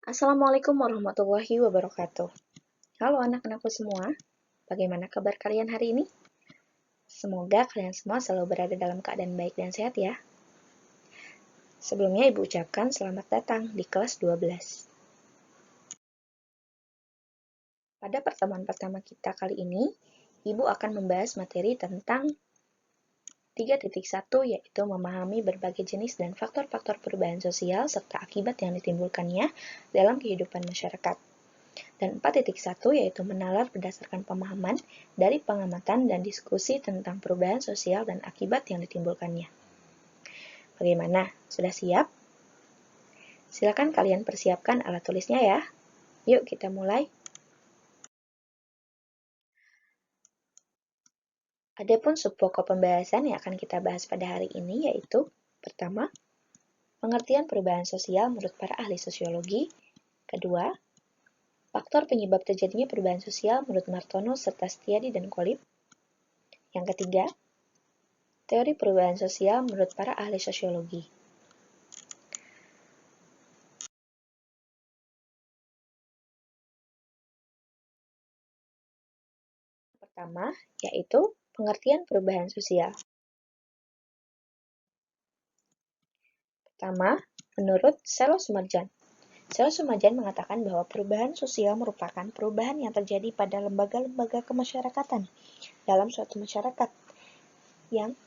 Assalamualaikum warahmatullahi wabarakatuh. Halo anak-anakku semua, bagaimana kabar kalian hari ini? Semoga kalian semua selalu berada dalam keadaan baik dan sehat ya. Sebelumnya Ibu ucapkan selamat datang di kelas 12. Pada pertemuan pertama kita kali ini, Ibu akan membahas materi tentang 3.1 yaitu memahami berbagai jenis dan faktor-faktor perubahan sosial serta akibat yang ditimbulkannya dalam kehidupan masyarakat. Dan 4.1 yaitu menalar berdasarkan pemahaman dari pengamatan dan diskusi tentang perubahan sosial dan akibat yang ditimbulkannya. Bagaimana? Sudah siap? Silakan kalian persiapkan alat tulisnya ya. Yuk kita mulai. Adapun subpokok pembahasan yang akan kita bahas pada hari ini yaitu pertama, pengertian perubahan sosial menurut para ahli sosiologi. Kedua, faktor penyebab terjadinya perubahan sosial menurut Martono serta Setiadi dan Kolib. Yang ketiga, teori perubahan sosial menurut para ahli sosiologi. Pertama, yaitu pengertian perubahan sosial. Pertama, menurut Selo Sumarjan. Selo Sumarjan mengatakan bahwa perubahan sosial merupakan perubahan yang terjadi pada lembaga-lembaga kemasyarakatan dalam suatu masyarakat yang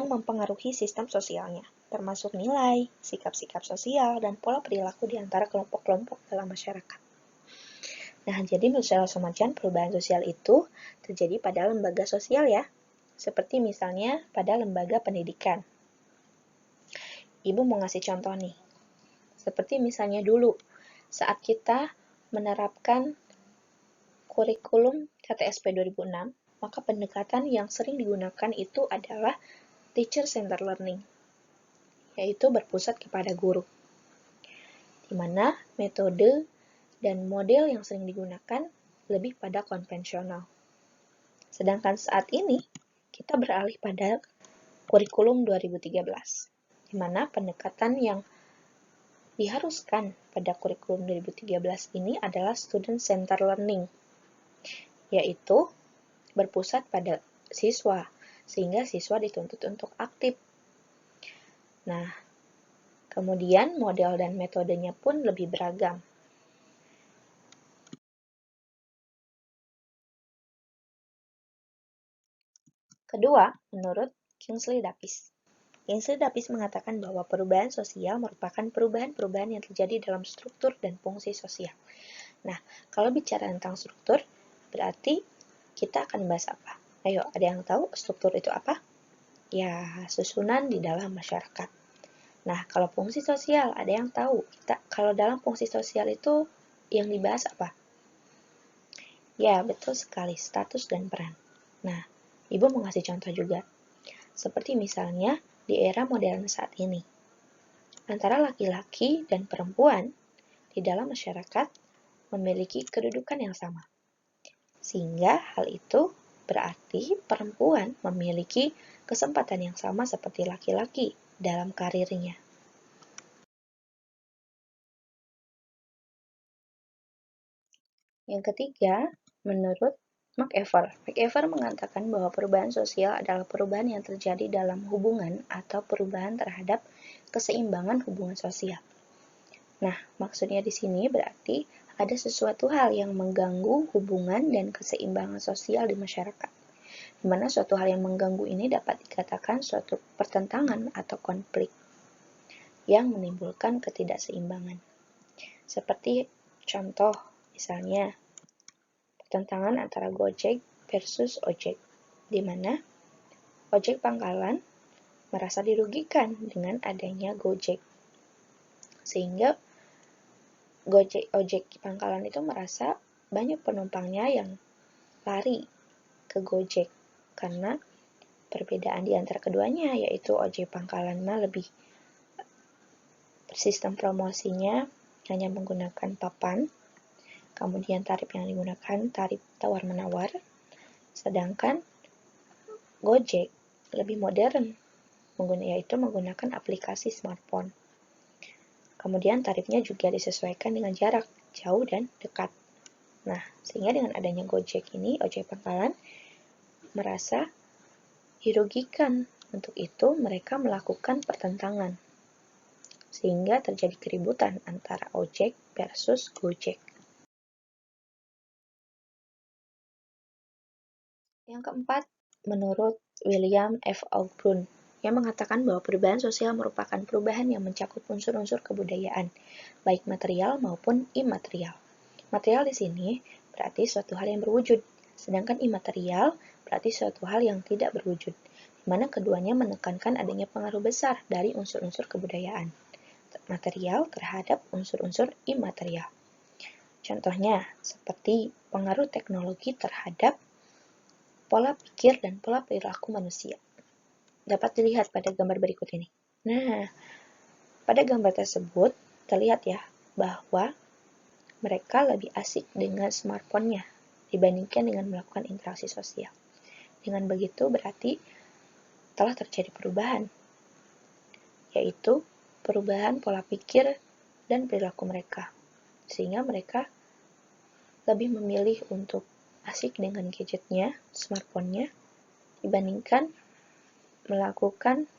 mempengaruhi sistem sosialnya, termasuk nilai, sikap-sikap sosial, dan pola perilaku di antara kelompok-kelompok dalam masyarakat. Nah, jadi menurut Selo Sumarjan, perubahan sosial itu terjadi pada lembaga sosial ya, seperti misalnya pada lembaga pendidikan. Ibu mau ngasih contoh nih, seperti misalnya dulu, saat kita menerapkan kurikulum KTSP 2006, maka pendekatan yang sering digunakan itu adalah teacher-centered learning, yaitu berpusat kepada guru, di mana metode dan model yang sering digunakan lebih pada konvensional. Sedangkan saat ini, kita beralih pada kurikulum 2013, di mana pendekatan yang diharuskan pada kurikulum 2013 ini adalah student-centered learning, yaitu berpusat pada siswa, sehingga siswa dituntut untuk aktif. Nah, kemudian model dan metodenya pun lebih beragam. Kedua, menurut Kingsley Davis. Kingsley Davis mengatakan bahwa perubahan sosial merupakan perubahan-perubahan yang terjadi dalam struktur dan fungsi sosial. Nah, kalau bicara tentang struktur, berarti kita akan bahas apa? Ayo, ada yang tahu struktur itu apa? Ya, susunan di dalam masyarakat. Nah, kalau fungsi sosial, ada yang tahu? Kalau dalam fungsi sosial itu yang dibahas apa? Ya, betul sekali, status dan peran. Nah, Ibu mau ngasih contoh juga. Seperti misalnya di era modern saat ini. Antara laki-laki dan perempuan di dalam masyarakat memiliki kedudukan yang sama. Sehingga hal itu berarti perempuan memiliki kesempatan yang sama seperti laki-laki dalam karirnya. Yang ketiga, menurut McEver. McEver mengatakan bahwa perubahan sosial adalah perubahan yang terjadi dalam hubungan atau perubahan terhadap keseimbangan hubungan sosial. Nah, maksudnya di sini berarti ada sesuatu hal yang mengganggu hubungan dan keseimbangan sosial di masyarakat. Di mana suatu hal yang mengganggu ini dapat dikatakan suatu pertentangan atau konflik yang menimbulkan ketidakseimbangan. Seperti contoh, misalnya pertentangan antara Gojek versus ojek, di mana ojek pangkalan merasa dirugikan dengan adanya Gojek. Sehingga ojek pangkalan itu merasa banyak penumpangnya yang lari ke Gojek karena perbedaan di antara keduanya, yaitu ojek pangkalan lebih sistem promosinya hanya menggunakan papan, kemudian tarif yang digunakan tarif tawar-menawar, sedangkan Gojek lebih modern, yaitu menggunakan aplikasi smartphone. Kemudian tarifnya juga disesuaikan dengan jarak, jauh dan dekat. Nah, sehingga dengan adanya Gojek ini, ojek pangkalan merasa dirugikan. Untuk itu, mereka melakukan pertentangan, sehingga terjadi keributan antara ojek versus Gojek. Yang keempat, menurut William F. Aubrun, yang mengatakan bahwa perubahan sosial merupakan perubahan yang mencakup unsur-unsur kebudayaan, baik material maupun imaterial. Material di sini berarti suatu hal yang berwujud, sedangkan imaterial berarti suatu hal yang tidak berwujud, di mana keduanya menekankan adanya pengaruh besar dari unsur-unsur kebudayaan material terhadap unsur-unsur imaterial. Contohnya, seperti pengaruh teknologi terhadap pola pikir dan pola perilaku manusia. Dapat dilihat pada gambar berikut ini. Nah, pada gambar tersebut terlihat ya bahwa mereka lebih asik dengan smartphone-nya dibandingkan dengan melakukan interaksi sosial. Dengan begitu berarti telah terjadi perubahan, yaitu perubahan pola pikir dan perilaku mereka, sehingga mereka lebih memilih untuk asik dengan gadgetnya, smartphone-nya, dibandingkan melakukan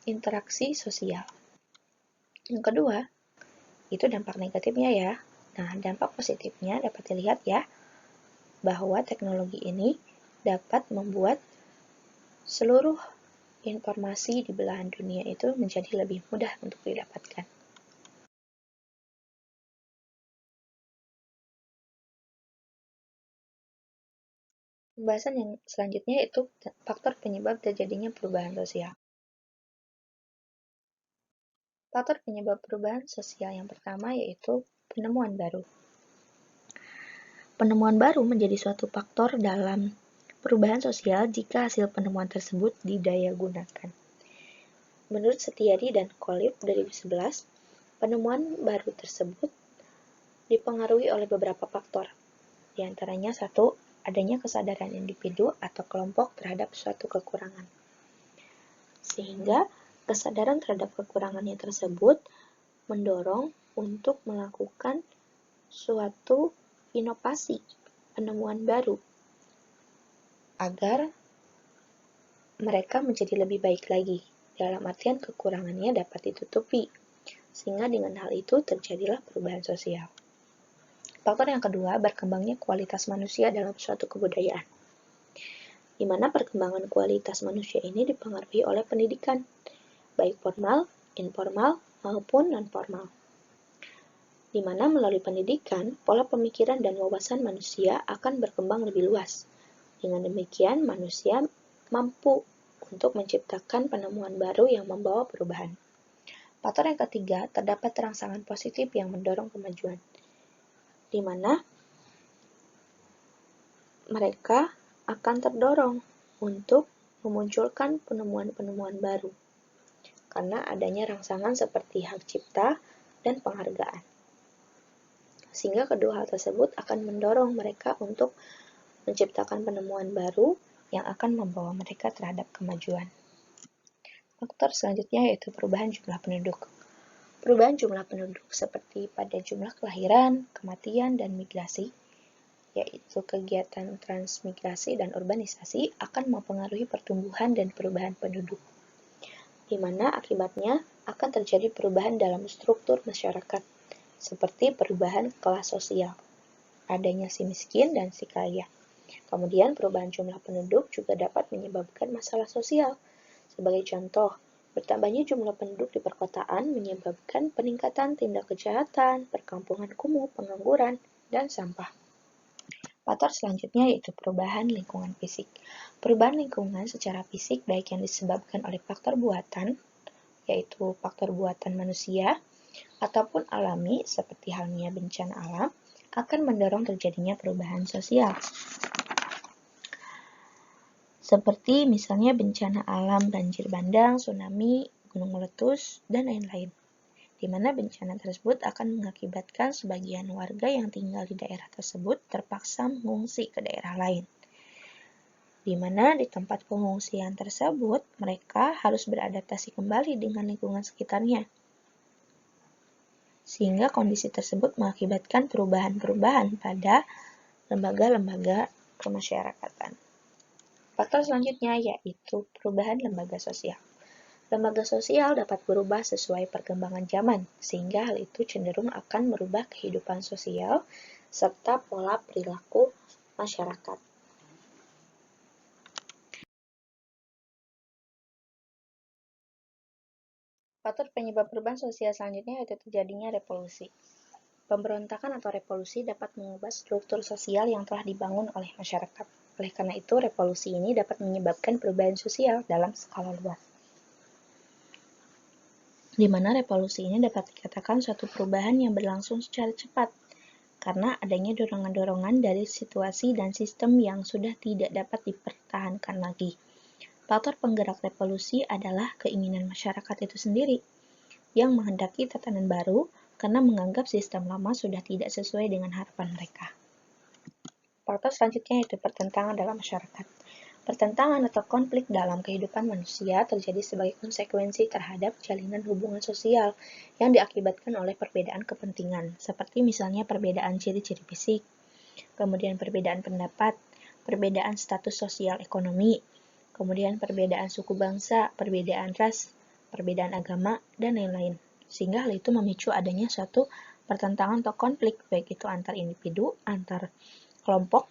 interaksi sosial. Yang kedua, itu dampak negatifnya ya. Nah, dampak positifnya dapat dilihat ya, bahwa teknologi ini dapat membuat seluruh informasi di belahan dunia itu menjadi lebih mudah untuk didapatkan. Pembahasan yang selanjutnya yaitu faktor penyebab terjadinya perubahan sosial. Faktor penyebab perubahan sosial yang pertama yaitu penemuan baru. Penemuan baru menjadi suatu faktor dalam perubahan sosial jika hasil penemuan tersebut didaya gunakan. Menurut Setiadi dan Kolib 2011, penemuan baru tersebut dipengaruhi oleh beberapa faktor. Di antaranya satu, adanya kesadaran individu atau kelompok terhadap suatu kekurangan. Sehingga kesadaran terhadap kekurangannya tersebut mendorong untuk melakukan suatu inovasi, penemuan baru, agar mereka menjadi lebih baik lagi, dalam artian kekurangannya dapat ditutupi, sehingga dengan hal itu terjadilah perubahan sosial. Faktor yang kedua, berkembangnya kualitas manusia dalam suatu kebudayaan, di mana perkembangan kualitas manusia ini dipengaruhi oleh pendidikan, baik formal, informal, maupun non-formal. Di mana melalui pendidikan, pola pemikiran dan wawasan manusia akan berkembang lebih luas. Dengan demikian, manusia mampu untuk menciptakan penemuan baru yang membawa perubahan. Faktor yang ketiga, terdapat rangsangan positif yang mendorong kemajuan, di mana mereka akan terdorong untuk memunculkan penemuan-penemuan baru, karena adanya rangsangan seperti hak cipta dan penghargaan. Sehingga kedua hal tersebut akan mendorong mereka untuk menciptakan penemuan baru yang akan membawa mereka terhadap kemajuan. Faktor selanjutnya yaitu perubahan jumlah penduduk. Perubahan jumlah penduduk seperti pada jumlah kelahiran, kematian, dan migrasi, yaitu kegiatan transmigrasi dan urbanisasi, akan mempengaruhi pertumbuhan dan perubahan penduduk, di mana akibatnya akan terjadi perubahan dalam struktur masyarakat, seperti perubahan kelas sosial, adanya si miskin dan si kaya. Kemudian perubahan jumlah penduduk juga dapat menyebabkan masalah sosial. Sebagai contoh, bertambahnya jumlah penduduk di perkotaan menyebabkan peningkatan tindak kejahatan, perkampungan kumuh, pengangguran, dan sampah. Faktor selanjutnya yaitu perubahan lingkungan fisik. Perubahan lingkungan secara fisik baik yang disebabkan oleh faktor buatan, yaitu faktor buatan manusia, ataupun alami seperti halnya bencana alam, akan mendorong terjadinya perubahan sosial. Seperti misalnya bencana alam banjir bandang, tsunami, gunung meletus, dan lain-lain, di mana bencana tersebut akan mengakibatkan sebagian warga yang tinggal di daerah tersebut terpaksa mengungsi ke daerah lain, di mana di tempat pengungsian tersebut mereka harus beradaptasi kembali dengan lingkungan sekitarnya. sehingga kondisi tersebut mengakibatkan perubahan-perubahan pada lembaga-lembaga kemasyarakatan. Faktor selanjutnya yaitu perubahan lembaga sosial. Lembaga sosial dapat berubah sesuai perkembangan zaman, sehingga hal itu cenderung akan merubah kehidupan sosial serta pola perilaku masyarakat. Faktor penyebab perubahan sosial selanjutnya yaitu terjadinya revolusi. Pemberontakan atau revolusi dapat mengubah struktur sosial yang telah dibangun oleh masyarakat. Oleh karena itu, revolusi ini dapat menyebabkan perubahan sosial dalam skala luas. Di mana revolusi ini dapat dikatakan suatu perubahan yang berlangsung secara cepat, karena adanya dorongan-dorongan dari situasi dan sistem yang sudah tidak dapat dipertahankan lagi. Faktor penggerak revolusi adalah keinginan masyarakat itu sendiri, yang menghendaki tatanan baru karena menganggap sistem lama sudah tidak sesuai dengan harapan mereka. Faktor selanjutnya yaitu pertentangan dalam masyarakat. Pertentangan atau konflik dalam kehidupan manusia terjadi sebagai konsekuensi terhadap jalinan hubungan sosial yang diakibatkan oleh perbedaan kepentingan, seperti misalnya perbedaan ciri-ciri fisik, kemudian perbedaan pendapat, perbedaan status sosial ekonomi, kemudian perbedaan suku bangsa, perbedaan ras, perbedaan agama, dan lain-lain. Sehingga hal itu memicu adanya suatu pertentangan atau konflik, baik itu antar individu, antar kelompok,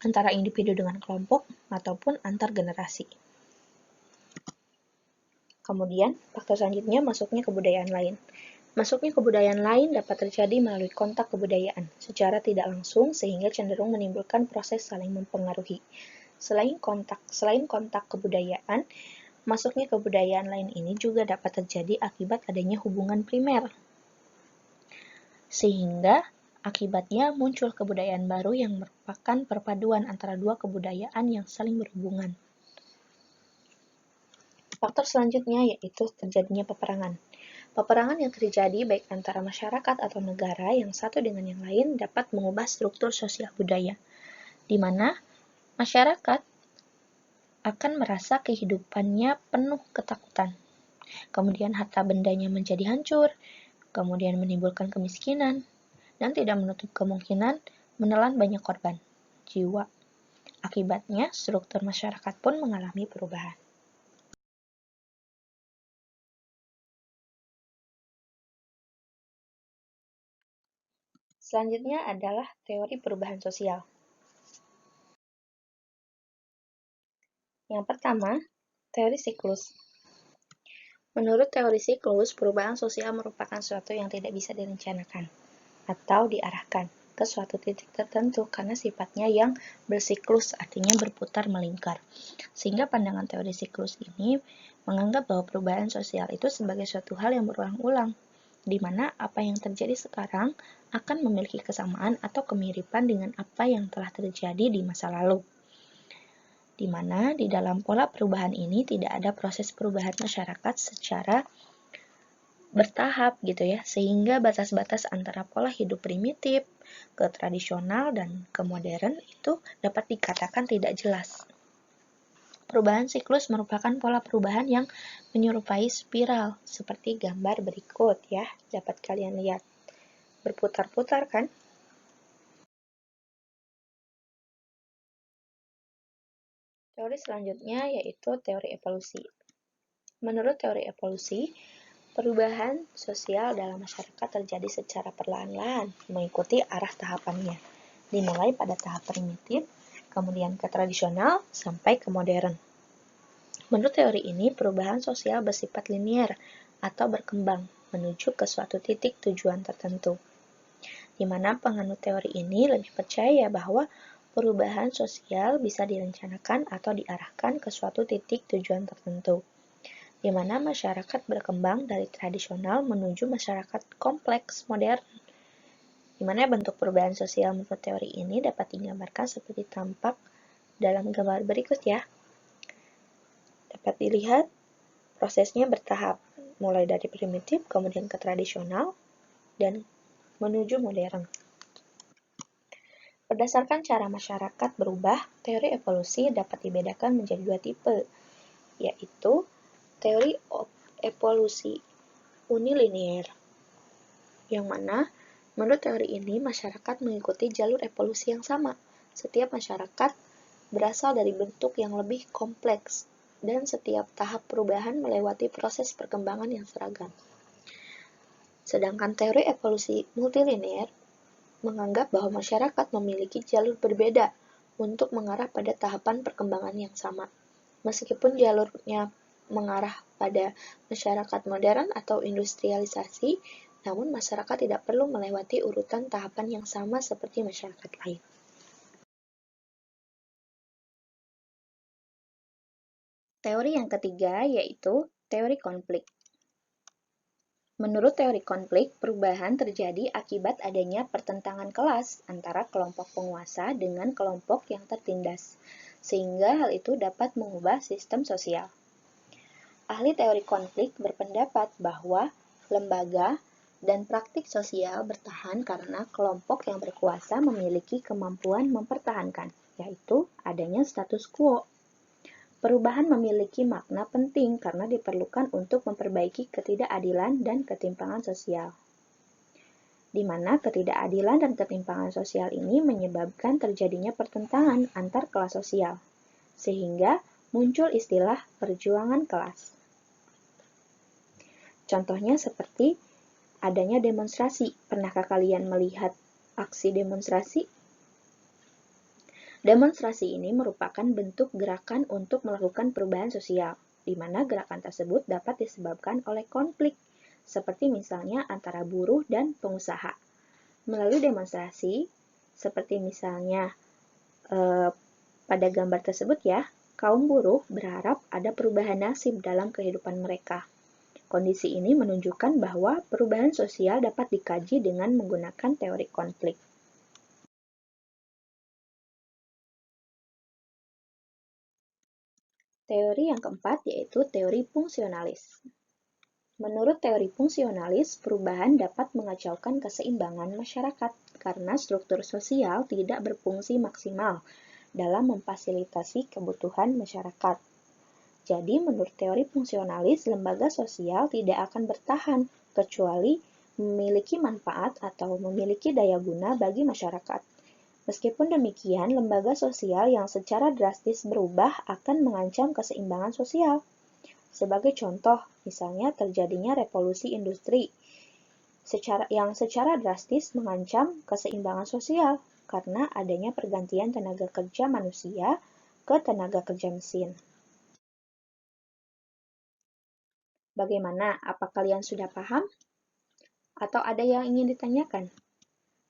antara individu dengan kelompok, ataupun antar generasi. Kemudian, faktor selanjutnya masuknya kebudayaan lain. Masuknya kebudayaan lain dapat terjadi melalui kontak kebudayaan secara tidak langsung sehingga cenderung menimbulkan proses saling mempengaruhi. Selain kontak kebudayaan, masuknya kebudayaan lain ini juga dapat terjadi akibat adanya hubungan primer. Sehingga akibatnya muncul kebudayaan baru yang merupakan perpaduan antara dua kebudayaan yang saling berhubungan. Faktor selanjutnya yaitu terjadinya peperangan. Peperangan yang terjadi baik antara masyarakat atau negara yang satu dengan yang lain dapat mengubah struktur sosial budaya, di mana masyarakat akan merasa kehidupannya penuh ketakutan. Kemudian harta bendanya menjadi hancur, kemudian menimbulkan kemiskinan, dan tidak menutup kemungkinan menelan banyak korban jiwa. Akibatnya, struktur masyarakat pun mengalami perubahan. Selanjutnya adalah teori perubahan sosial. Yang pertama, teori siklus. Menurut teori siklus, perubahan sosial merupakan sesuatu yang tidak bisa direncanakan atau diarahkan ke suatu titik tertentu karena sifatnya yang bersiklus, artinya berputar melingkar. Sehingga pandangan teori siklus ini menganggap bahwa perubahan sosial itu sebagai suatu hal yang berulang-ulang, di mana apa yang terjadi sekarang akan memiliki kesamaan atau kemiripan dengan apa yang telah terjadi di masa lalu. Di mana di dalam pola perubahan ini tidak ada proses perubahan masyarakat secara bertahap gitu ya, sehingga batas-batas antara pola hidup primitif ke tradisional dan ke modern itu dapat dikatakan tidak jelas. Perubahan siklus merupakan pola perubahan yang menyerupai spiral, seperti gambar berikut ya, dapat kalian lihat. Berputar-putar kan? Teori selanjutnya yaitu teori evolusi. Menurut teori evolusi, perubahan sosial dalam masyarakat terjadi secara perlahan-lahan, mengikuti arah tahapannya, dimulai pada tahap primitif, kemudian ke tradisional, sampai ke modern. Menurut teori ini, perubahan sosial bersifat linier atau berkembang menuju ke suatu titik tujuan tertentu, di mana penganut teori ini lebih percaya bahwa perubahan sosial bisa direncanakan atau diarahkan ke suatu titik tujuan tertentu, di mana masyarakat berkembang dari tradisional menuju masyarakat kompleks modern, di mana bentuk perubahan sosial menurut teori ini dapat digambarkan seperti tampak dalam gambar berikut ya. Dapat dilihat prosesnya bertahap, mulai dari primitif, kemudian ke tradisional, dan menuju modern. Berdasarkan cara masyarakat berubah, teori evolusi dapat dibedakan menjadi dua tipe, yaitu teori evolusi unilinear, yang mana menurut teori ini masyarakat mengikuti jalur evolusi yang sama. Setiap masyarakat berasal dari bentuk yang lebih kompleks, dan setiap tahap perubahan melewati proses perkembangan yang seragam. Sedangkan teori evolusi multilinear menganggap bahwa masyarakat memiliki jalur berbeda untuk mengarah pada tahapan perkembangan yang sama. Meskipun jalurnya mengarah pada masyarakat modern atau industrialisasi, namun masyarakat tidak perlu melewati urutan tahapan yang sama seperti masyarakat lain. Teori yang ketiga yaitu teori konflik. Menurut teori konflik, perubahan terjadi akibat adanya pertentangan kelas antara kelompok penguasa dengan kelompok yang tertindas, sehingga hal itu dapat mengubah sistem sosial. Ahli teori konflik berpendapat bahwa lembaga dan praktik sosial bertahan karena kelompok yang berkuasa memiliki kemampuan mempertahankan, yaitu adanya status quo. Perubahan memiliki makna penting karena diperlukan untuk memperbaiki ketidakadilan dan ketimpangan sosial, di mana ketidakadilan dan ketimpangan sosial ini menyebabkan terjadinya pertentangan antar kelas sosial, sehingga muncul istilah perjuangan kelas. Contohnya seperti adanya demonstrasi. Pernahkah kalian melihat aksi demonstrasi? Demonstrasi ini merupakan bentuk gerakan untuk melakukan perubahan sosial, di mana gerakan tersebut dapat disebabkan oleh konflik, seperti misalnya antara buruh dan pengusaha. Melalui demonstrasi, seperti misalnya pada gambar tersebut ya, kaum buruh berharap ada perubahan nasib dalam kehidupan mereka. Kondisi ini menunjukkan bahwa perubahan sosial dapat dikaji dengan menggunakan teori konflik. Teori yang keempat yaitu teori fungsionalis. Menurut teori fungsionalis, perubahan dapat mengacaukan keseimbangan masyarakat karena struktur sosial tidak berfungsi maksimal dalam memfasilitasi kebutuhan masyarakat. Jadi, menurut teori fungsionalis, lembaga sosial tidak akan bertahan kecuali memiliki manfaat atau memiliki daya guna bagi masyarakat. Meskipun demikian, lembaga sosial yang secara drastis berubah akan mengancam keseimbangan sosial. Sebagai contoh, misalnya terjadinya revolusi industri, yang secara drastis mengancam keseimbangan sosial karena adanya pergantian tenaga kerja manusia ke tenaga kerja mesin. Bagaimana? Apa kalian sudah paham? Atau ada yang ingin ditanyakan?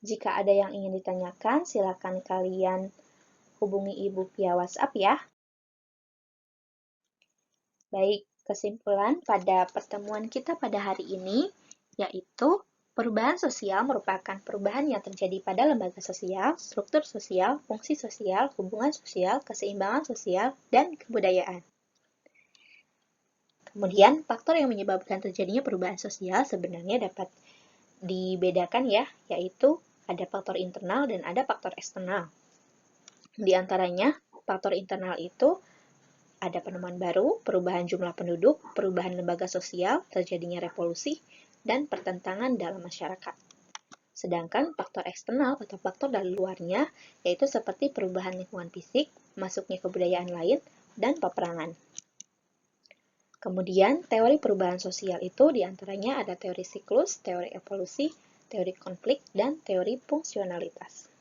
Jika ada yang ingin ditanyakan, silakan kalian hubungi Ibu via WhatsApp ya. Baik, kesimpulan pada pertemuan kita pada hari ini yaitu perubahan sosial merupakan perubahan yang terjadi pada lembaga sosial, struktur sosial, fungsi sosial, hubungan sosial, keseimbangan sosial, dan kebudayaan. Kemudian, faktor yang menyebabkan terjadinya perubahan sosial sebenarnya dapat dibedakan ya, yaitu ada faktor internal dan ada faktor eksternal. Di antaranya, faktor internal itu ada penemuan baru, perubahan jumlah penduduk, perubahan lembaga sosial, terjadinya revolusi, dan pertentangan dalam masyarakat. Sedangkan faktor eksternal atau faktor dari luarnya yaitu seperti perubahan lingkungan fisik, masuknya kebudayaan lain, dan peperangan. Kemudian, teori perubahan sosial itu diantaranya ada teori siklus, teori evolusi, teori konflik, dan teori fungsionalitas.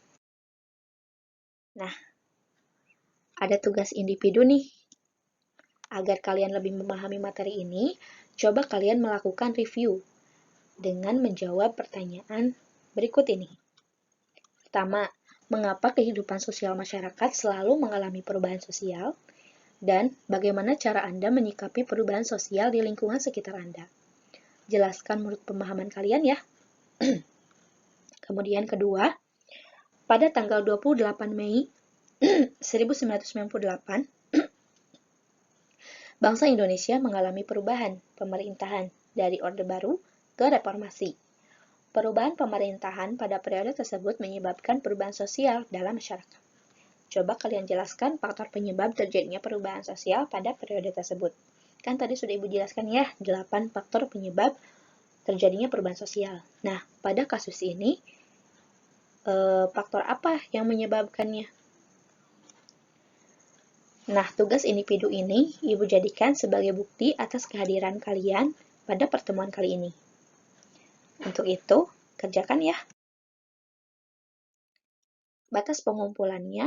Nah, ada tugas individu nih. Agar kalian lebih memahami materi ini, coba kalian melakukan review dengan menjawab pertanyaan berikut ini. Pertama, mengapa kehidupan sosial masyarakat selalu mengalami perubahan sosial? Dan bagaimana cara Anda menyikapi perubahan sosial di lingkungan sekitar Anda? Jelaskan menurut pemahaman kalian ya. Kemudian kedua, pada tanggal 28 Mei 1998, bangsa Indonesia mengalami perubahan pemerintahan dari Orde Baru ke Reformasi. Perubahan pemerintahan pada periode tersebut menyebabkan perubahan sosial dalam masyarakat. Coba kalian jelaskan faktor penyebab terjadinya perubahan sosial pada periode tersebut. Kan tadi sudah Ibu jelaskan ya, 8 faktor penyebab terjadinya perubahan sosial. Nah, pada kasus ini, faktor apa yang menyebabkannya? Nah, tugas individu ini Ibu jadikan sebagai bukti atas kehadiran kalian pada pertemuan kali ini. Untuk itu, kerjakan ya. Batas pengumpulannya,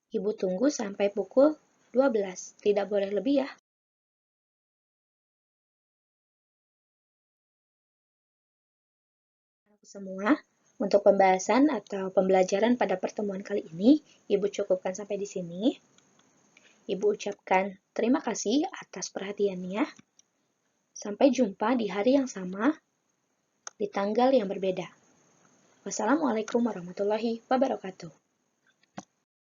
Ibu tunggu sampai pukul 12. Tidak boleh lebih ya. Semua, untuk pembahasan atau pembelajaran pada pertemuan kali ini, Ibu cukupkan sampai di sini. Ibu ucapkan terima kasih atas perhatiannya. Sampai jumpa di hari yang sama, di tanggal yang berbeda. Wassalamualaikum warahmatullahi wabarakatuh.